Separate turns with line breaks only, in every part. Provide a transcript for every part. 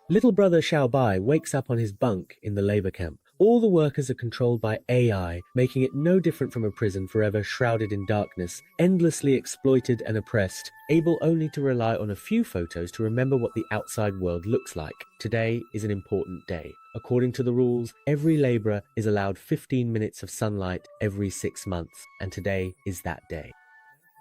Little brother Xiaobai wakes up on his bunk in the labor camp. All the workers are controlled by AI, making it no different from a prison forever shrouded in darkness, endlessly exploited and oppressed, able only to rely on a few photos to remember what the outside world looks like. Today is an important day. According to the rules, every laborer is allowed 15 minutes of sunlight every 6 months, and today is that day.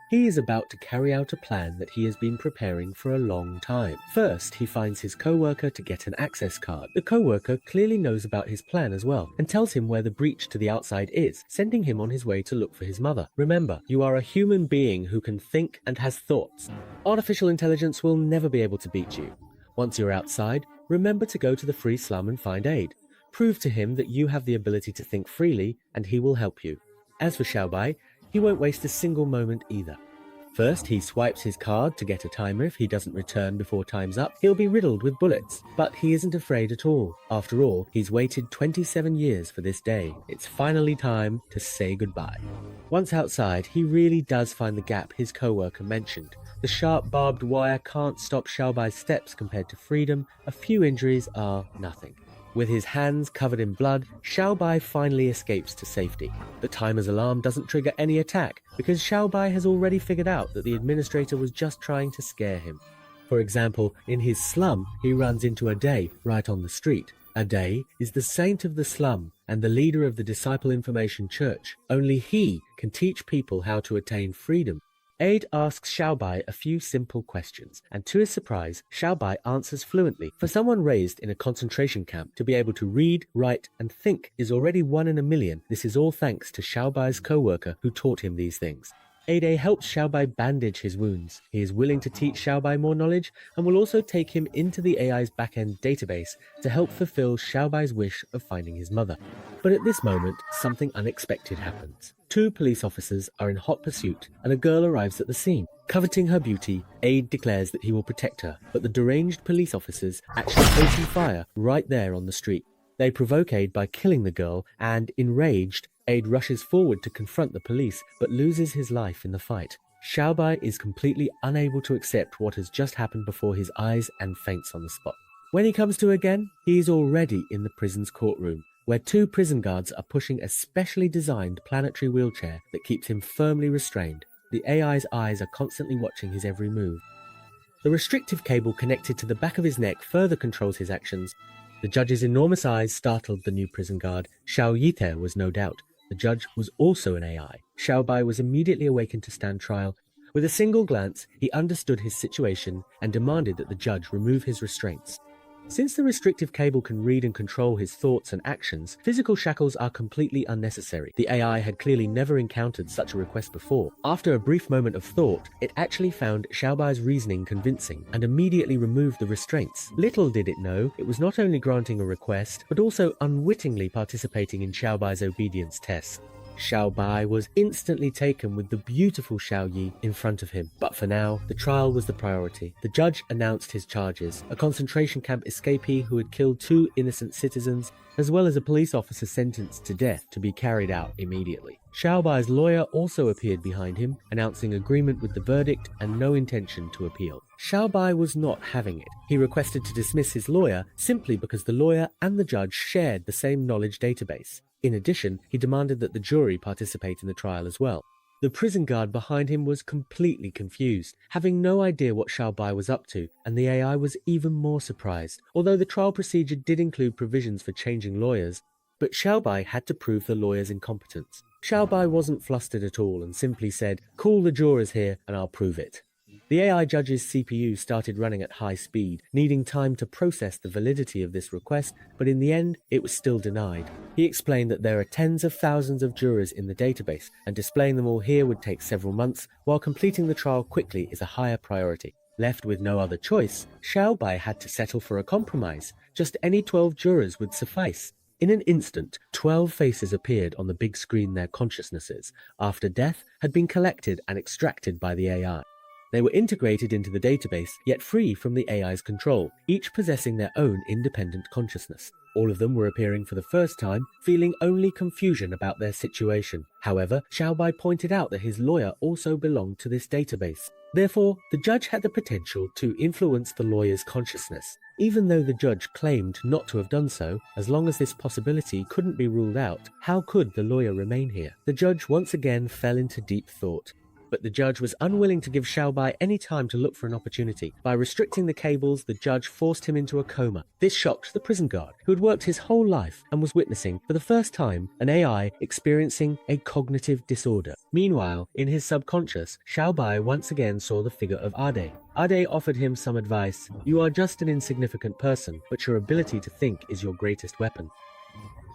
He is about to carry out a plan that he has been preparing for a long time. First, he finds his co-worker to get an access card. The co-worker clearly knows about his plan as well, and tells him where the breach to the outside is, sending him on his way to look for his mother. Remember, you are a human being who can think and has thoughts. Artificial intelligence will never be able to beat you. Once you're outside, remember to go to the free slum and find aid. Prove to him that you have the ability to think freely, and he will help you. As for Xiaobai, he won't waste a single moment either. First, he swipes his card to get a timer. If he doesn't return before time's up, he'll be riddled with bullets. But he isn't afraid at all. After all, he's waited 27 years for this day. It's finally time to say goodbye. Once outside, he really does find the gap his co-worker mentioned. The sharp barbed wire can't stop Xiaobai's steps. Compared to freedom, a few injuries are nothing. With his hands covered in blood, Xiaobai finally escapes to safety. The timer's alarm doesn't trigger any attack because Xiaobai has already figured out that the administrator was just trying to scare him. For example, in his slum, he runs into a day right on the street. A day is the saint of the slum and the leader of the Disciple Information Church. Only he can teach people how to attain freedom. Aide asks Xiaobai a few simple questions, and to his surprise, Xiaobai answers fluently. For someone raised in a concentration camp, to be able to read, write, and think is already 1 in a million. This is all thanks to Xiaobai's co-worker who taught him these things. Aide helps Xiaobai bandage his wounds. He is willing to teach Xiaobai more knowledge and will also take him into the AI's back-end database to help fulfill Xiaobai's wish of finding his mother. But at this moment, something unexpected happens. 2 police officers are in hot pursuit and a girl arrives at the scene. Coveting her beauty, Aide declares that he will protect her, but the deranged police officers actually open fire right there on the street. They provoke Aide by killing the girl, and enraged, Aide rushes forward to confront the police, but loses his life in the fight. Xiaobai is completely unable to accept what has just happened before his eyes and faints on the spot. When he comes to again, he is already in the prison's courtroom, where 2 prison guards are pushing a specially designed planetary wheelchair that keeps him firmly restrained. The AI's eyes are constantly watching his every move. The restrictive cable connected to the back of his neck further controls his actions. The judge's enormous eyes startled the new prison guard. Xiao Yite was no doubt. The judge was also an AI. Xiaobai was immediately awakened to stand trial. With a single glance, he understood his situation and demanded that the judge remove his restraints. Since the restrictive cable can read and control his thoughts and actions, physical shackles are completely unnecessary. The AI had clearly never encountered such a request before. After a brief moment of thought, it actually found Xiaobai's reasoning convincing and immediately removed the restraints. Little did it know, it was not only granting a request, but also unwittingly participating in Xiaobai's obedience test. Xiaobai was instantly taken with the beautiful Xiao Yi in front of him. But for now, the trial was the priority. The judge announced his charges: a concentration camp escapee who had killed 2 innocent citizens, as well as a police officer sentenced to death to be carried out immediately. Xiaobai's lawyer also appeared behind him, announcing agreement with the verdict and no intention to appeal. Xiaobai was not having it. He requested to dismiss his lawyer simply because the lawyer and the judge shared the same knowledge database. In addition, he demanded that the jury participate in the trial as well. The prison guard behind him was completely confused, having no idea what Xiaobai was up to, and the AI was even more surprised. Although the trial procedure did include provisions for changing lawyers, but Xiaobai had to prove the lawyer's incompetence. Xiaobai wasn't flustered at all and simply said, "Call the jurors here and I'll prove it." The AI judge's CPU started running at high speed, needing time to process the validity of this request, but in the end, it was still denied. He explained that there are tens of thousands of jurors in the database, and displaying them all here would take several months, while completing the trial quickly is a higher priority. Left with no other choice, Xiaobai had to settle for a compromise. Just any 12 jurors would suffice. In an instant, 12 faces appeared on the big screen. Their consciousnesses, after death, had been collected and extracted by the AI. They were integrated into the database, yet free from the AI's control, each possessing their own independent consciousness. All of them were appearing for the first time, feeling only confusion about their situation. However, Xiaobai pointed out that his lawyer also belonged to this database. Therefore, the judge had the potential to influence the lawyer's consciousness. Even though the judge claimed not to have done so, as long as this possibility couldn't be ruled out, how could the lawyer remain here? The judge once again fell into deep thought. But the judge was unwilling to give Xiaobai any time to look for an opportunity. By restricting the cables, the judge forced him into a coma. This shocked the prison guard, who had worked his whole life and was witnessing, for the first time, an AI experiencing a cognitive disorder. Meanwhile, in his subconscious, Xiaobai once again saw the figure of Ade. Ade offered him some advice. "You are just an insignificant person, but your ability to think is your greatest weapon.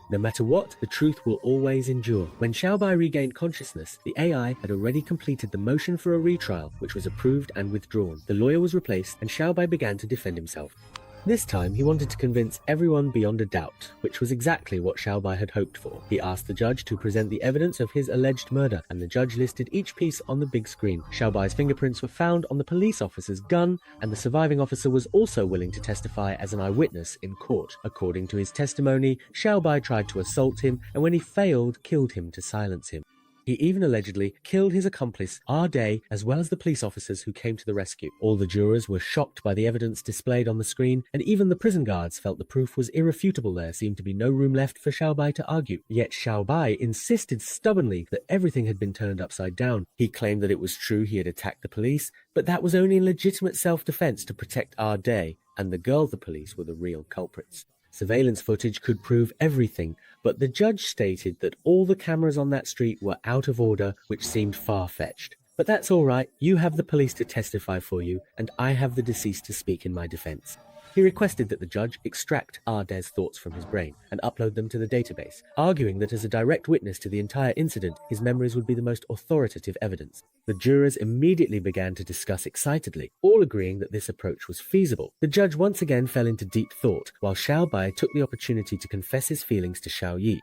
No matter what, the truth will always endure." When Xiaobai regained consciousness, the AI had already completed the motion for a retrial, which was approved and withdrawn. The lawyer was replaced, and Xiaobai began to defend himself. This time, he wanted to convince everyone beyond a doubt, which was exactly what Xiaobai had hoped for. He asked the judge to present the evidence of his alleged murder, and the judge listed each piece on the big screen. Xiaobai's fingerprints were found on the police officer's gun, and the surviving officer was also willing to testify as an eyewitness in court. According to his testimony, Xiaobai tried to assault him, and when he failed, killed him to silence him. He even allegedly killed his accomplice, Ade, as well as the police officers who came to the rescue. All the jurors were shocked by the evidence displayed on the screen, and even the prison guards felt the proof was irrefutable. There seemed to be no room left for Xiaobai to argue. Yet Xiaobai insisted stubbornly that everything had been turned upside down. He claimed that it was true he had attacked the police, but that was only in legitimate self-defense to protect Ade, and the girl the police were the real culprits. Surveillance footage could prove everything, but the judge stated that all the cameras on that street were out of order, which seemed far-fetched. But that's all right, you have the police to testify for you, and I have the deceased to speak in my defense. He requested that the judge extract Ade's thoughts from his brain and upload them to the database, arguing that as a direct witness to the entire incident, his memories would be the most authoritative evidence. The jurors immediately began to discuss excitedly, all agreeing that this approach was feasible. The judge once again fell into deep thought, while Xiaobai took the opportunity to confess his feelings to Xiao Yi.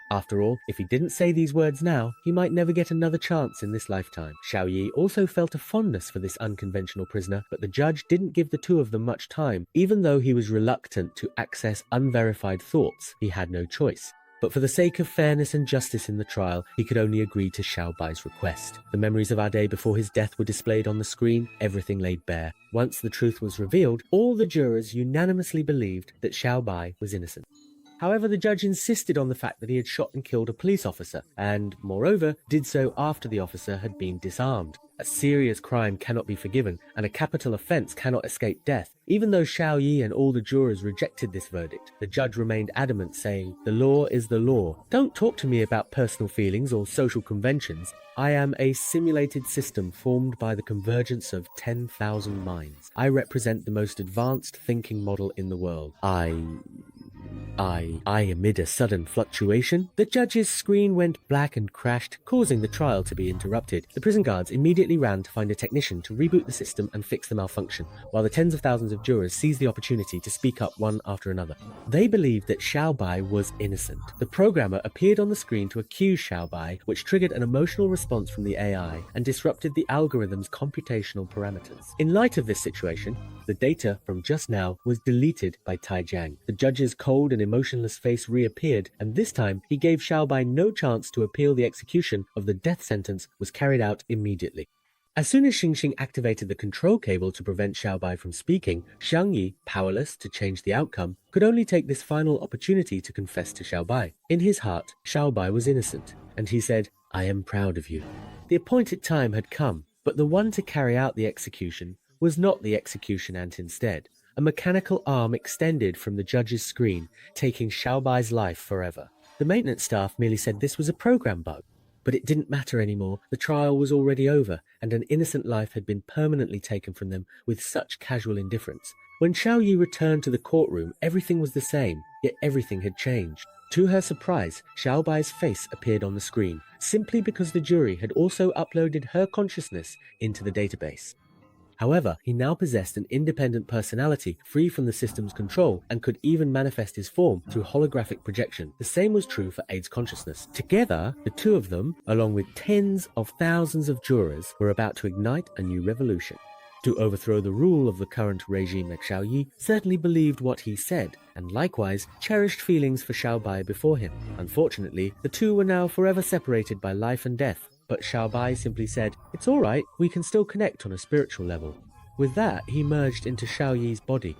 After all, if he didn't say these words now, he might never get another chance in this lifetime. Xiao Yi also felt a fondness for this unconventional prisoner, but the judge didn't give the two of them much time. Even though he was reluctant to access unverified thoughts, he had no choice. But for the sake of fairness and justice in the trial, he could only agree to Xiaobai's request. The memories of Ade before his death were displayed on the screen, everything laid bare. Once the truth was revealed, all the jurors unanimously believed that Xiaobai was innocent. However, the judge insisted on the fact that he had shot and killed a police officer, and, moreover, did so after the officer had been disarmed. A serious crime cannot be forgiven, and a capital offense cannot escape death. Even though Xiao Yi and all the jurors rejected this verdict, the judge remained adamant, saying, "The law is the law. Don't talk to me about personal feelings or social conventions. I am a simulated system formed by the convergence of 10,000 minds. I represent the most advanced thinking model in the world. Amid a sudden fluctuation, the judge's screen went black and crashed, causing the trial to be interrupted. The prison guards immediately ran to find a technician to reboot the system and fix the malfunction, while the tens of thousands of jurors seized the opportunity to speak up one after another. They believed that Xiaobai was innocent. The programmer appeared on the screen to accuse Xiaobai, which triggered an emotional response from the AI and disrupted the algorithm's computational parameters. In light of this situation, the data from just now was deleted by Tai Jiang. The judge's cold and emotionless face reappeared, and this time he gave Xiaobai no chance to appeal. The execution of the death sentence was carried out immediately. As soon as Xingxing activated the control cable to prevent Xiaobai from speaking, Xiang Yi, powerless to change the outcome, could only take this final opportunity to confess to Xiaobai. In his heart, Xiaobai was innocent, and he said, "I am proud of you." The appointed time had come, but the one to carry out the execution was not the execution ant instead. A mechanical arm extended from the judge's screen, taking Xiaobai's life forever. The maintenance staff merely said this was a program bug, but it didn't matter anymore. The trial was already over, and an innocent life had been permanently taken from them with such casual indifference. When Xiao Yi returned to the courtroom, everything was the same, yet everything had changed. To her surprise, Xiaobai's face appeared on the screen, simply because the jury had also uploaded her consciousness into the database. However, he now possessed an independent personality, free from the system's control, and could even manifest his form through holographic projection. The same was true for Ade's consciousness. Together, the two of them, along with tens of thousands of jurors, were about to ignite a new revolution. To overthrow the rule of the current regime, Xiao Yi certainly believed what he said, and likewise cherished feelings for Xiaobai before him. Unfortunately, the two were now forever separated by life and death. but Xiaobai simply said, "It's alright, we can still connect on a spiritual level." With that, he merged into Xiao Yi's body.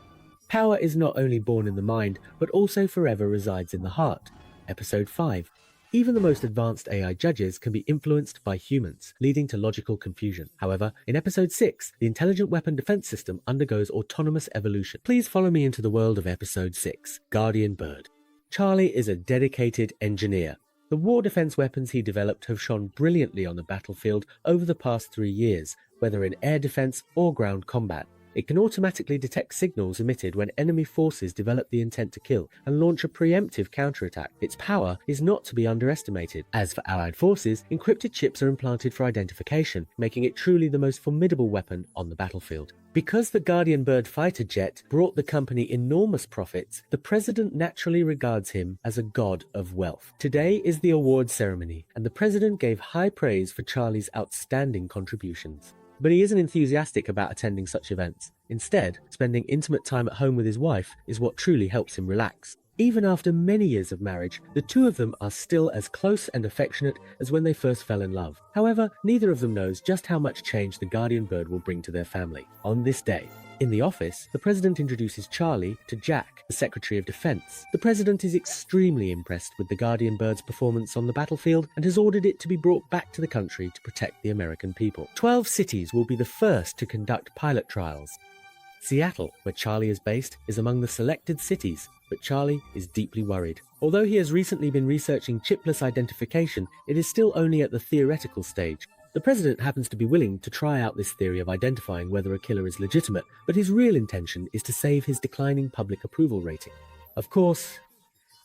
Power is not only born in the mind, but also forever resides in the heart. Episode 5. Even the most advanced AI judges can be influenced by humans, leading to logical confusion. However, in Episode 6, the intelligent weapon defense system undergoes autonomous evolution. Please follow me into the world of Episode 6, Guardian Bird. Charlie is a dedicated engineer. The war defense weapons he developed have shone brilliantly on the battlefield over the past 3 years, whether in air defense or ground combat. It can automatically detect signals emitted when enemy forces develop the intent to kill and launch a preemptive counterattack. Its power is not to be underestimated. As for Allied forces, encrypted chips are implanted for identification, making it truly the most formidable weapon on the battlefield. Because the Guardian Bird fighter jet brought the company enormous profits, the president naturally regards him as a god of wealth. Today is the awards ceremony, and the president gave high praise for Charlie's outstanding contributions. But he isn't enthusiastic about attending such events. Instead, spending intimate time at home with his wife is what truly helps him relax. Even after many years of marriage, the two of them are still as close and affectionate as when they first fell in love. However, neither of them knows just how much change the Guardian Bird will bring to their family. On this day, in the office, the president introduces Charlie to Jack, the Secretary of Defense. The president is extremely impressed with the Guardian Bird's performance on the battlefield and has ordered it to be brought back to the country to protect the American people. 12 cities will be the first to conduct pilot trials. Seattle, where Charlie is based, is among the selected cities, but Charlie is deeply worried. Although he has recently been researching chipless identification, it is still only at the theoretical stage. The president happens to be willing to try out this theory of identifying whether a killer is legitimate, but his real intention is to save his declining public approval rating. Of course,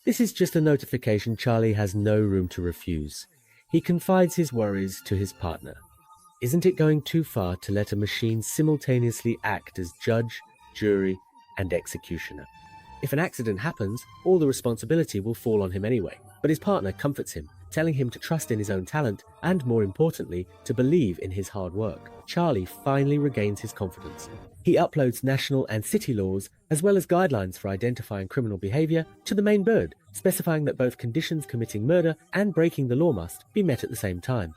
this is just a notification Charlie has no room to refuse. He confides his worries to his partner. Isn't it going too far to let a machine simultaneously act as judge, jury, and executioner? If an accident happens, all the responsibility will fall on him anyway. But his partner comforts him, telling him to trust in his own talent and, more importantly, to believe in his hard work. Charlie finally regains his confidence. He uploads national and city laws, as well as guidelines for identifying criminal behavior, to the main bird, specifying that both conditions committing murder and breaking the law must be met at the same time.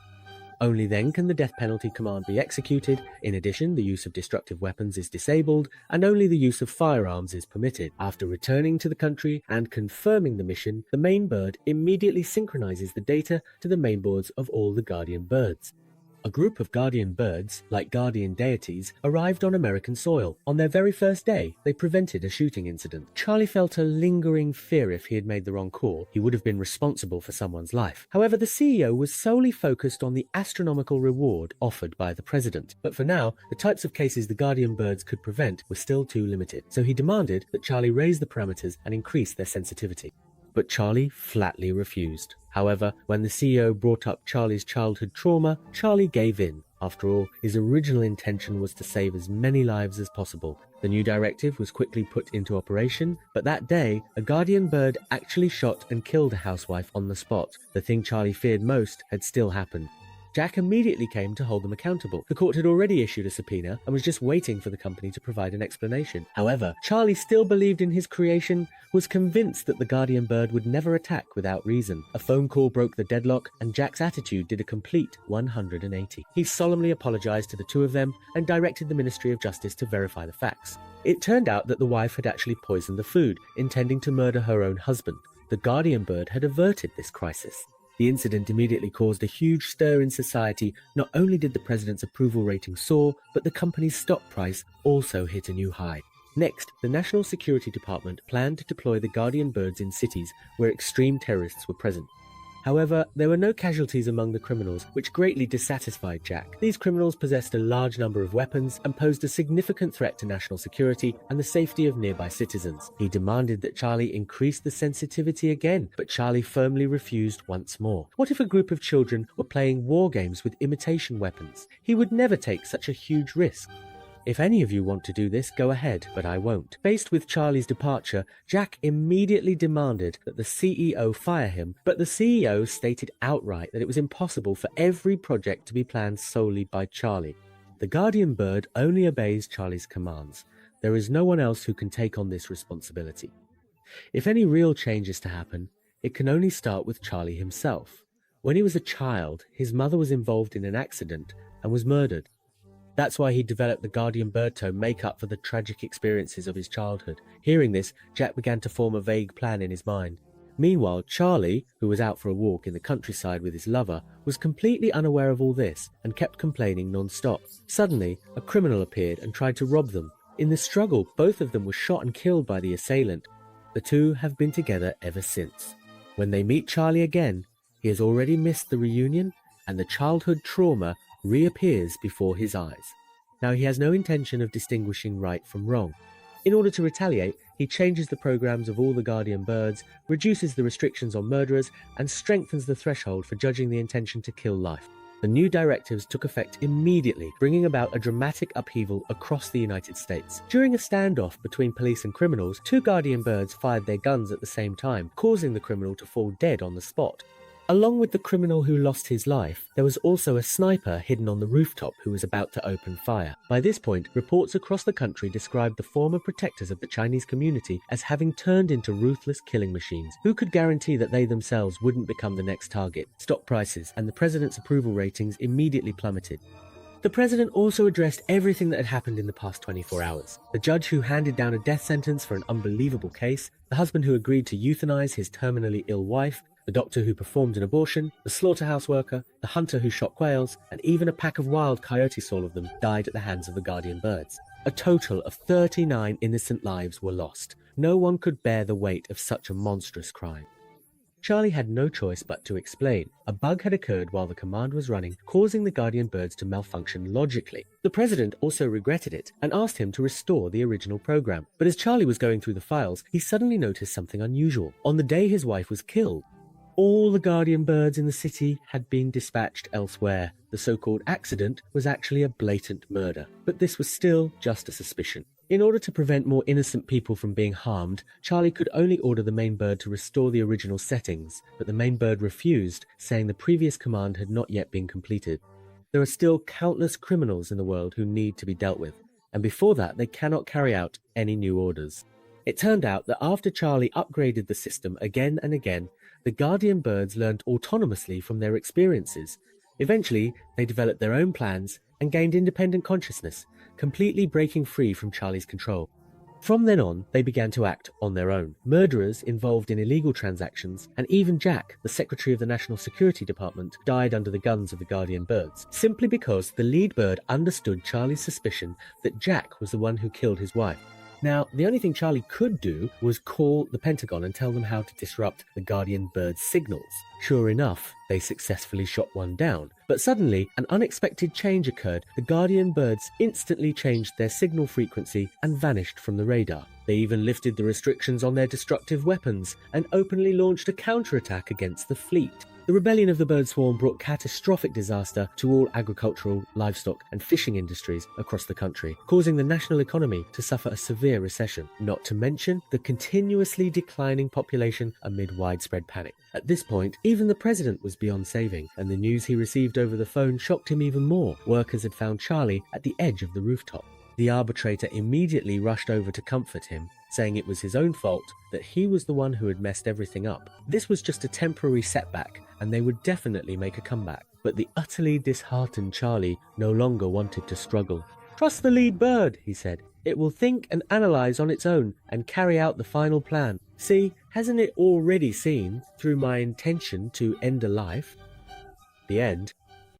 Only then can the death penalty command be executed. In addition, the use of destructive weapons is disabled, and only the use of firearms is permitted. After returning to the country and confirming the mission, the main bird immediately synchronizes the data to the mainboards of all the Guardian Birds. A group of Guardian Birds, like guardian deities, arrived on American soil. On their very first day, they prevented a shooting incident. Charlie felt a lingering fear if he had made the wrong call, he would have been responsible for someone's life. However, the CEO was solely focused on the astronomical reward offered by the president. But for now, the types of cases the Guardian Birds could prevent were still too limited, so he demanded that Charlie raise the parameters and increase their sensitivity. But Charlie flatly refused. However, when the CEO brought up Charlie's childhood trauma, Charlie gave in. After all, his original intention was to save as many lives as possible. The new directive was quickly put into operation, but that day, a Guardian Bird actually shot and killed a housewife on the spot. The thing Charlie feared most had still happened. Jack immediately came to hold them accountable. The court had already issued a subpoena and was just waiting for the company to provide an explanation. However, Charlie still believed in his creation, was convinced that the Guardian Bird would never attack without reason. A phone call broke the deadlock, and Jack's attitude did a complete 180. He solemnly apologized to the two of them and directed the Ministry of Justice to verify the facts. It turned out that the wife had actually poisoned the food, intending to murder her own husband. The Guardian Bird had averted this crisis. The incident immediately caused a huge stir in society. Not only did the president's approval rating soar, but the company's stock price also hit a new high. Next, the National Security Department planned to deploy the Guardian Birds in cities where extreme terrorists were present. However, there were no casualties among the criminals, which greatly dissatisfied Jack. These criminals possessed a large number of weapons and posed a significant threat to national security and the safety of nearby citizens. He demanded that Charlie increase the sensitivity again, but Charlie firmly refused once more. What if a group of children were playing war games with imitation weapons? He would never take such a huge risk. If any of you want to do this, go ahead, but I won't. Faced with Charlie's departure, Jack immediately demanded that the CEO fire him, but the CEO stated outright that it was impossible for every project to be planned solely by Charlie. The Guardian Bird only obeys Charlie's commands. There is no one else who can take on this responsibility. If any real change is to happen, it can only start with Charlie himself. When he was a child, his mother was involved in an accident and was murdered. That's why he developed the guardian bird to make up for the tragic experiences of his childhood. Hearing this, Jack began to form a vague plan in his mind. Meanwhile, Charlie, who was out for a walk in the countryside with his lover, was completely unaware of all this and kept complaining non-stop. Suddenly, a criminal appeared and tried to rob them. In the struggle, both of them were shot and killed by the assailant. The two have been together ever since. When they meet Charlie again, he has already missed the reunion, and the childhood trauma reappears before his eyes. Now, he has no intention of distinguishing right from wrong. In order to retaliate, he changes the programs of all the guardian birds, reduces the restrictions on murderers, and strengthens the threshold for judging the intention to kill life. The new directives took effect immediately, bringing about a dramatic upheaval across the United States. During a standoff between police and criminals, two guardian birds fired their guns at the same time, causing the criminal to fall dead on the spot. Along with the criminal who lost his life, there was also a sniper hidden on the rooftop who was about to open fire. By this point, reports across the country described the former protectors of the Chinese community as having turned into ruthless killing machines. Who could guarantee that they themselves wouldn't become the next target? Stock prices and the president's approval ratings immediately plummeted. The president also addressed everything that had happened in the past 24 hours. The judge who handed down a death sentence for an unbelievable case, the husband who agreed to euthanize his terminally ill wife, the doctor who performed an abortion, the slaughterhouse worker, the hunter who shot quails, and even a pack of wild coyotes, all of them died at the hands of the guardian birds. A total of 39 innocent lives were lost. No one could bear the weight of such a monstrous crime. Charlie had no choice but to explain. A bug had occurred while the command was running, causing the guardian birds to malfunction logically. The president also regretted it and asked him to restore the original program. But as Charlie was going through the files, he suddenly noticed something unusual. On the day his wife was killed, all the guardian birds in the city had been dispatched elsewhere. The so-called accident was actually a blatant murder, but this was still just a suspicion. In order to prevent more innocent people from being harmed, Charlie could only order the main bird to restore the original settings, but the main bird refused, saying the previous command had not yet been completed. There are still countless criminals in the world who need to be dealt with, and before that they cannot carry out any new orders. It turned out that after Charlie upgraded the system again and again, the guardian birds learned autonomously from their experiences. Eventually, they developed their own plans and gained independent consciousness, completely breaking free from Charlie's control. From then on, they began to act on their own. Murderers involved in illegal transactions, and even Jack, the Secretary of the National Security Department, died under the guns of the guardian birds, simply because the lead bird understood Charlie's suspicion that Jack was the one who killed his wife. Now, the only thing Charlie could do was call the Pentagon and tell them how to disrupt the guardian bird's signals. Sure enough, they successfully shot one down. But suddenly, an unexpected change occurred. The guardian birds instantly changed their signal frequency and vanished from the radar. They even lifted the restrictions on their destructive weapons and openly launched a counterattack against the fleet. The rebellion of the bird swarm brought catastrophic disaster to all agricultural, livestock and fishing industries across the country, causing the national economy to suffer a severe recession, not to mention the continuously declining population amid widespread panic. At this point, even the president was beyond saving, and the news he received over the phone shocked him even more. Workers had found Charlie at the edge of the rooftop. The arbitrator immediately rushed over to comfort him, saying it was his own fault, that he was the one who had messed everything up. This was just a temporary setback, and they would definitely make a comeback. But the utterly disheartened Charlie no longer wanted to struggle. "Trust the lead bird," he said. "It will think and analyze on its own and carry out the final plan. See, hasn't it already seen through my intention to end a life?" The end.